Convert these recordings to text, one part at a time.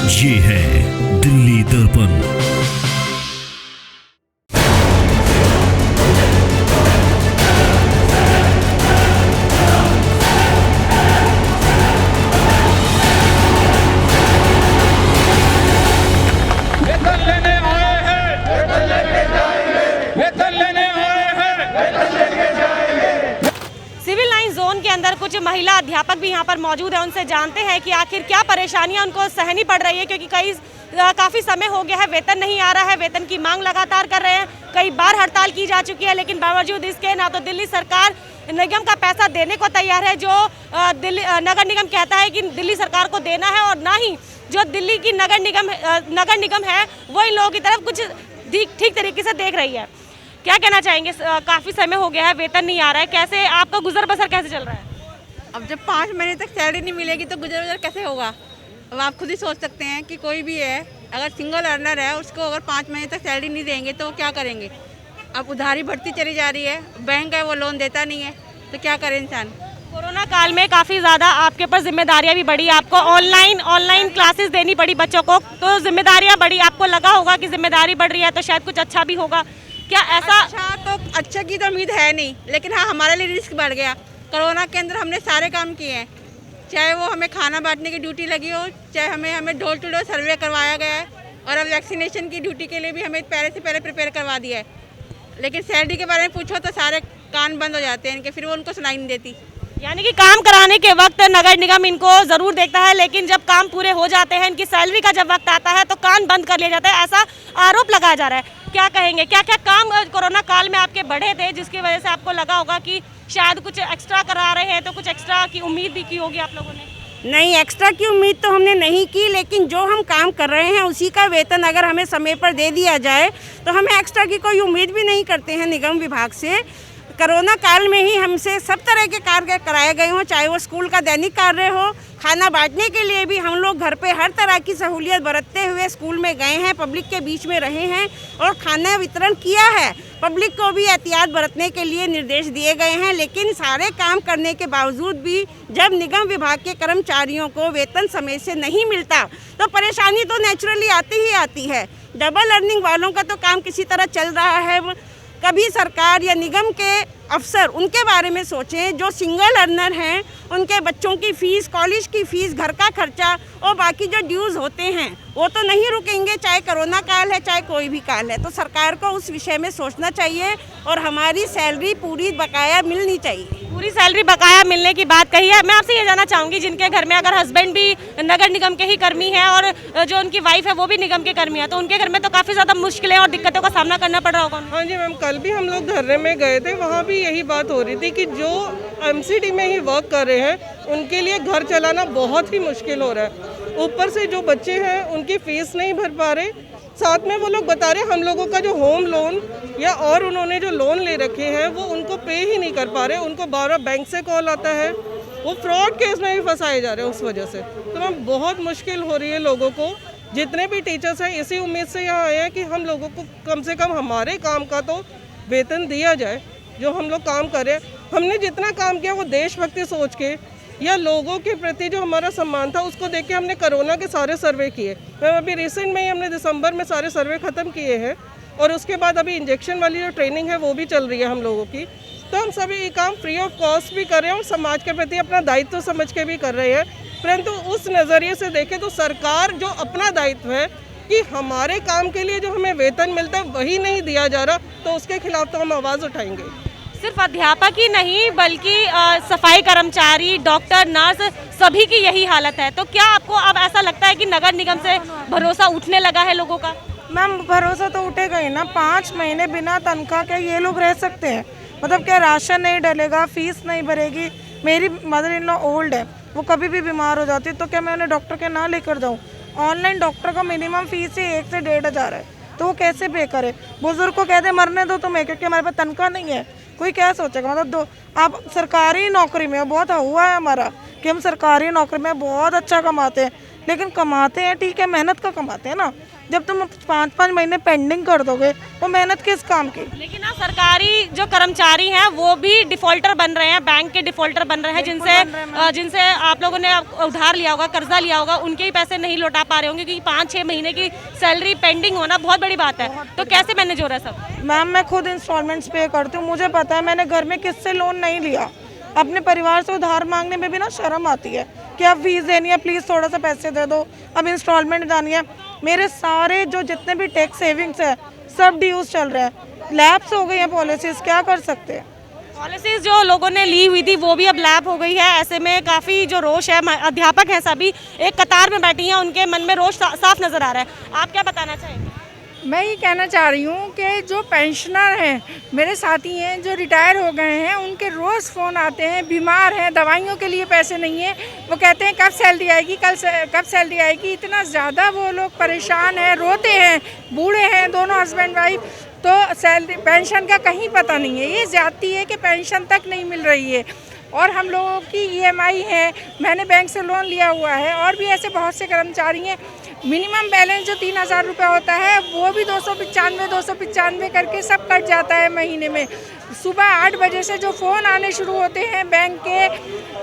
ये है दिल्ली दर्पण। सिविल लाइन जोन के अंदर कुछ महिला अध्यापक भी यहाँ पर मौजूद है, उनसे जानते हैं कि आखिर क्या परेशानियाँ उनको सहनी पड़ रही है, क्योंकि काफ़ी समय हो गया है, वेतन नहीं आ रहा है, वेतन की मांग लगातार कर रहे हैं, कई बार हड़ताल की जा चुकी है, लेकिन बावजूद इसके ना तो दिल्ली सरकार निगम का पैसा देने को तैयार है, जो नगर निगम कहता है कि दिल्ली सरकार को देना है, और ना ही जो दिल्ली की नगर निगम है वो इन लोगों की तरफ कुछ ठीक तरीके से देख रही है। क्या कहना चाहेंगे? काफ़ी समय हो गया है, वेतन नहीं आ रहा है, कैसे आपका गुजर बसर कैसे चल रहा है? अब जब 5 महीने तक सैलरी नहीं मिलेगी तो गुजर बसर कैसे होगा? अब आप खुद ही सोच सकते हैं कि कोई भी है, अगर सिंगल अर्नर है, उसको अगर 5 महीने तक सैलरी नहीं देंगे तो वो क्या करेंगे? अब उधारी बढ़ती चली जा रही है, बैंक है वो लोन देता नहीं है, तो क्या करे इंसान? कोरोना काल में काफ़ी ज़्यादा आपके ऊपर जिम्मेदारियां भी बढ़ी, आपको ऑनलाइन क्लासेस देनी पड़ी बच्चों को, तो जिम्मेदारियां बढ़ी, आपको लगा होगा कि जिम्मेदारी बढ़ रही है तो शायद कुछ अच्छा भी होगा, क्या ऐसा? अच्छा की तो उम्मीद है नहीं, लेकिन हाँ हमारे लिए रिस्क बढ़ गया। कोरोना के अंदर हमने सारे काम किए हैं, चाहे वो हमें खाना बांटने की ड्यूटी लगी हो, चाहे हमें डोर टू डोर सर्वे करवाया गया है, और अब वैक्सीनेशन की ड्यूटी के लिए भी हमें पहले से पहले प्रिपेयर करवा दिया है। लेकिन सैलरी के बारे में पूछो तो सारे कान बंद हो जाते हैं इनके, फिर वो उनको सुनाई नहीं देती। यानी कि काम कराने के वक्त नगर निगम इनको ज़रूर देखता है, लेकिन जब काम पूरे हो जाते हैं, इनकी सैलरी का जब वक्त आता है तो कान बंद कर लिया जाता है, ऐसा आरोप लगाया जा रहा है। क्या कहेंगे, क्या क्या काम कोरोना काल में आपके बढ़े थे जिसकी वजह से आपको लगा होगा कि शायद कुछ एक्स्ट्रा करा रहे हैं, तो कुछ एक्स्ट्रा की उम्मीद भी की होगी आप लोगों ने? नहीं, एक्स्ट्रा की उम्मीद तो हमने नहीं की, लेकिन जो हम काम कर रहे हैं उसी का वेतन अगर हमें समय पर दे दिया जाए तो हमें एक्स्ट्रा की कोई उम्मीद भी नहीं करते हैं निगम विभाग से। कोरोना काल में ही हमसे सब तरह के कार्य कराए गए हों, चाहे वो स्कूल का दैनिक कार्य हो, खाना बांटने के लिए भी हम लोग घर पे हर तरह की सहूलियत बरतते हुए स्कूल में गए हैं, पब्लिक के बीच में रहे हैं और खाना वितरण किया है। पब्लिक को भी एहतियात बरतने के लिए निर्देश दिए गए हैं, लेकिन सारे काम करने के बावजूद भी जब निगम विभाग के कर्मचारियों को वेतन समय से नहीं मिलता तो परेशानी तो नेचुरली आती ही आती है। डबल अर्निंग वालों का तो काम किसी तरह चल रहा है। कभी सरकार या निगम के अफसर उनके बारे में सोचें, जो सिंगल अर्नर हैं, उनके बच्चों की फ़ीस, कॉलेज की फ़ीस, घर का खर्चा और बाकी जो ड्यूज़ होते हैं वो तो नहीं रुकेंगे, चाहे कोरोना काल है चाहे कोई भी काल है। तो सरकार को उस विषय में सोचना चाहिए और हमारी सैलरी पूरी बकाया मिलनी चाहिए। पूरी सैलरी बकाया मिलने की बात कही है। मैं आपसे ये जानना चाहूँगी, जिनके घर में अगर हस्बैंड भी नगर निगम के ही कर्मी हैं और जो उनकी वाइफ है वो भी निगम के कर्मी है, तो उनके घर में तो काफ़ी ज़्यादा मुश्किलें और दिक्कतों का सामना करना पड़ रहा होगा। हाँ जी मैम, कल भी हम लोग धरने में गए थे, वहाँ भी यही बात हो रही थी कि जो एमसीडी में ही वर्क कर रहे हैं उनके लिए घर चलाना बहुत ही मुश्किल हो रहा है। ऊपर से जो बच्चे हैं उनकी फीस नहीं भर पा रहे, साथ में वो लोग बता रहे हम लोगों का जो होम लोन या और उन्होंने जो लोन ले रखे हैं वो उनको पे ही नहीं कर पा रहे, उनको 12 बैंक से कॉल आता है, वो फ्रॉड केस में भी फंसाए जा रहे हैं उस वजह से। तो मैम बहुत मुश्किल हो रही है लोगों को। जितने भी टीचर्स हैं इसी उम्मीद से यहाँ आए हैं कि हम लोगों को कम से कम हमारे काम का तो वेतन दिया जाए, जो हम लोग काम करें। हमने जितना काम किया वो देशभक्ति सोच के या लोगों के प्रति जो हमारा सम्मान था उसको देख के हमने कोरोना के सारे सर्वे किए। मैम अभी रिसेंट में ही हमने दिसंबर में सारे सर्वे ख़त्म किए हैं और उसके बाद अभी इंजेक्शन वाली जो ट्रेनिंग है वो भी चल रही है हम लोगों की। तो हम सभी ये काम फ्री ऑफ कॉस्ट भी कर रहे हैं और समाज के प्रति अपना दायित्व समझ के भी कर रहे हैं। परंतु उस नज़रिए से देखें तो सरकार जो अपना दायित्व है कि हमारे काम के लिए जो हमें वेतन मिलता है वही नहीं दिया जा रहा, तो उसके खिलाफ तो हम आवाज़ उठाएंगे। सिर्फ अध्यापक ही नहीं बल्कि सफाई कर्मचारी, डॉक्टर, नर्स, सभी की यही हालत है। तो क्या आपको अब ऐसा लगता है कि नगर निगम से भरोसा उठने लगा है लोगों का? मैम भरोसा तो उठेगा ही ना। 5 महीने बिना तनख्वाह के ये लोग रह सकते हैं? मतलब क्या राशन नहीं डलेगा, फीस नहीं भरेगी? मेरी मदर इन लॉ ओल्ड है, वो कभी भी बीमार हो जाती है, तो क्या मैं उन्हें डॉक्टर के ना लेकर जाऊँ? ऑनलाइन डॉक्टर का मिनिमम फीस ही 1 से 1.5 हज़ार है, तो वो कैसे पे करे? बुजुर्ग को कहते मरने दो तुम्हें, क्योंकि हमारे पास तनख्वाह नहीं है। कोई क्या सोचेगा? मतलब दो आप सरकारी नौकरी में, बहुत हुआ है हमारा कि हम सरकारी नौकरी में बहुत अच्छा कमाते हैं, लेकिन कमाते हैं, ठीक है, मेहनत का कमाते हैं ना। जब तुम 5-5 महीने पेंडिंग कर दोगे वो मेहनत किस काम की। लेकिन ना सरकारी जो कर्मचारी हैं वो भी डिफॉल्टर बन रहे हैं, बैंक के डिफॉल्टर बन रहे हैं, जिनसे आप लोगों ने उधार लिया होगा, कर्जा लिया होगा, उनके ही पैसे नहीं लौटा पा रहे होंगे क्योंकि 5-6 महीने की सैलरी पेंडिंग होना बहुत बड़ी बात है। तो कैसे मैनेज हो रहा है सब? मैम मैं खुद इंस्टॉलमेंट्स पे करती हूँ, मुझे पता है, मैंने घर में किससे लोन नहीं लिया। अपने परिवार से उधार मांगने में भी ना शर्म आती है कि अब फीस देनी है, प्लीज़ थोड़ा सा पैसे दे दो, अब इंस्टॉलमेंट जानी है। मेरे सारे जो जितने भी टैक्स सेविंग्स है सब ड्यूज चल रहे हैं, लैप्स हो गई हैं पॉलिसीज़, क्या कर सकते हैं। पॉलिसीज जो लोगों ने ली हुई थी वो भी अब लैप हो गई है। ऐसे में काफ़ी जो रोष है, अध्यापक हैं सभी एक कतार में बैठी हैं, उनके मन में रोष साफ नज़र आ रहा है। आप क्या बताना चाहेंगे? मैं ये कहना चाह रही हूँ कि जो पेंशनर हैं, मेरे साथी हैं जो रिटायर हो गए हैं, उनके रोज़ फ़ोन आते हैं, बीमार हैं, दवाइयों के लिए पैसे नहीं है, वो कहते हैं कब सैलरी आएगी, कब सैलरी आएगी। इतना ज़्यादा वो लोग परेशान हैं, रोते हैं, बूढ़े हैं, दोनों हस्बैंड वाइफ, तो सैलरी पेंशन का कहीं पता नहीं है। ये ज़्यादती है कि पेंशन तक नहीं मिल रही है। और हम लोगों की EMI है, मैंने बैंक से लोन लिया हुआ है, और भी ऐसे बहुत से कर्मचारी हैं। मिनिमम बैलेंस जो 3000 रुपये होता है वो भी 295 करके सब कट जाता है महीने में। सुबह 8 बजे से जो फ़ोन आने शुरू होते हैं बैंक के,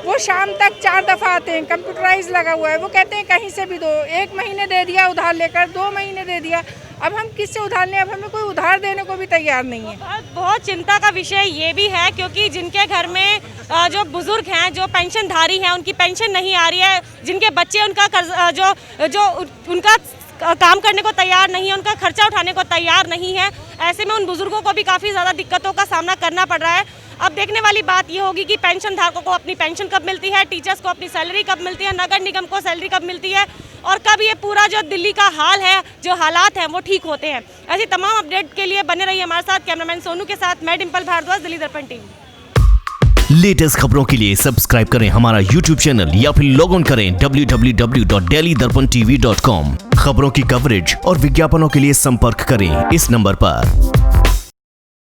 वो शाम तक 4 दफ़ा आते हैं। कंप्यूटराइज लगा हुआ है, वो कहते हैं कहीं से भी दो। 1 महीने दे दिया उधार लेकर, 2 महीने दे दिया, अब हम किससे उधार लें? अब हमें कोई उधार देने को भी तैयार नहीं है। बहुत चिंता का विषय ये भी है क्योंकि जिनके घर में जो बुजुर्ग हैं, जो पेंशनधारी हैं, उनकी पेंशन नहीं आ रही है, जिनके बच्चे उनका उनका काम करने को तैयार नहीं है, उनका खर्चा उठाने को तैयार नहीं है, ऐसे में उन बुजुर्गों को भी काफ़ी ज़्यादा दिक्कतों का सामना करना पड़ रहा है। अब देखने वाली बात ये होगी कि पेंशन धारकों को अपनी पेंशन कब मिलती है, टीचर्स को अपनी सैलरी कब मिलती है, नगर निगम को सैलरी कब मिलती है, और कब ये पूरा जो दिल्ली का हाल है, जो हालात हैं वो ठीक होते हैं। ऐसी तमाम अपडेट के लिए बने रहिए हमारे साथ। कैमरामैन सोनू के साथ मैं डिम्पल भारद्वाज, दिल्ली दर्पण टीवी। लेटेस्ट खबरों के लिए सब्सक्राइब करें हमारा यूट्यूब चैनल या फिर लॉग ऑन करें www.delhidarpantv.com। खबरों की कवरेज और विज्ञापनों के लिए संपर्क करें इस नंबर पर।